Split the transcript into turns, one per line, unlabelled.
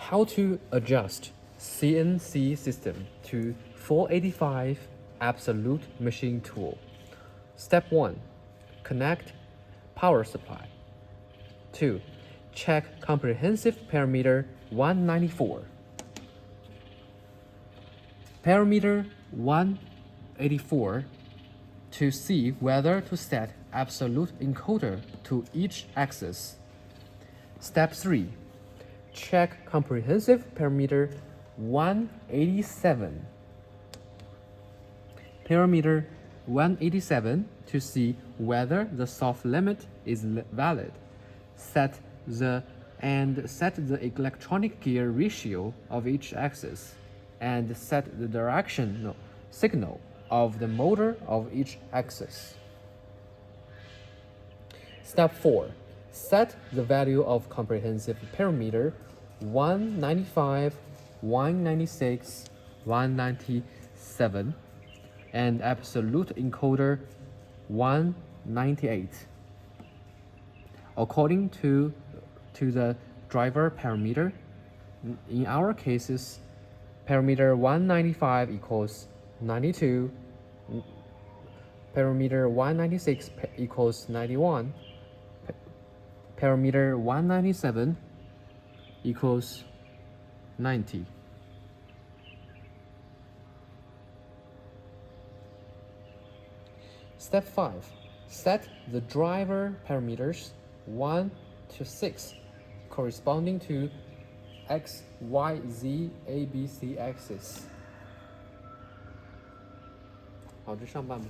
How to adjust CNC system to 485 absolute machine tool. Step 1. Connect power supply. 2. Check comprehensive parameter 194. Parameter 184 to see whether to set absolute encoder to each axis. Step 3. Check comprehensive parameter 187. Parameter 187 to see whether the soft limit is valid. Set the electronic gear ratio of each axis and set the direction signal of the motor of each axis. Step 4. Set the value of comprehensive parameter 195, 196, 197 and absolute encoder 198 according to the driver parameter. In our cases, parameter 195 equals 92, parameter 196 equals 91, parameter 197 equals 90. Step 5. Set the driver parameters 1 to 6 corresponding to X, Y, Z, A, B, C axis. 好，这上半部。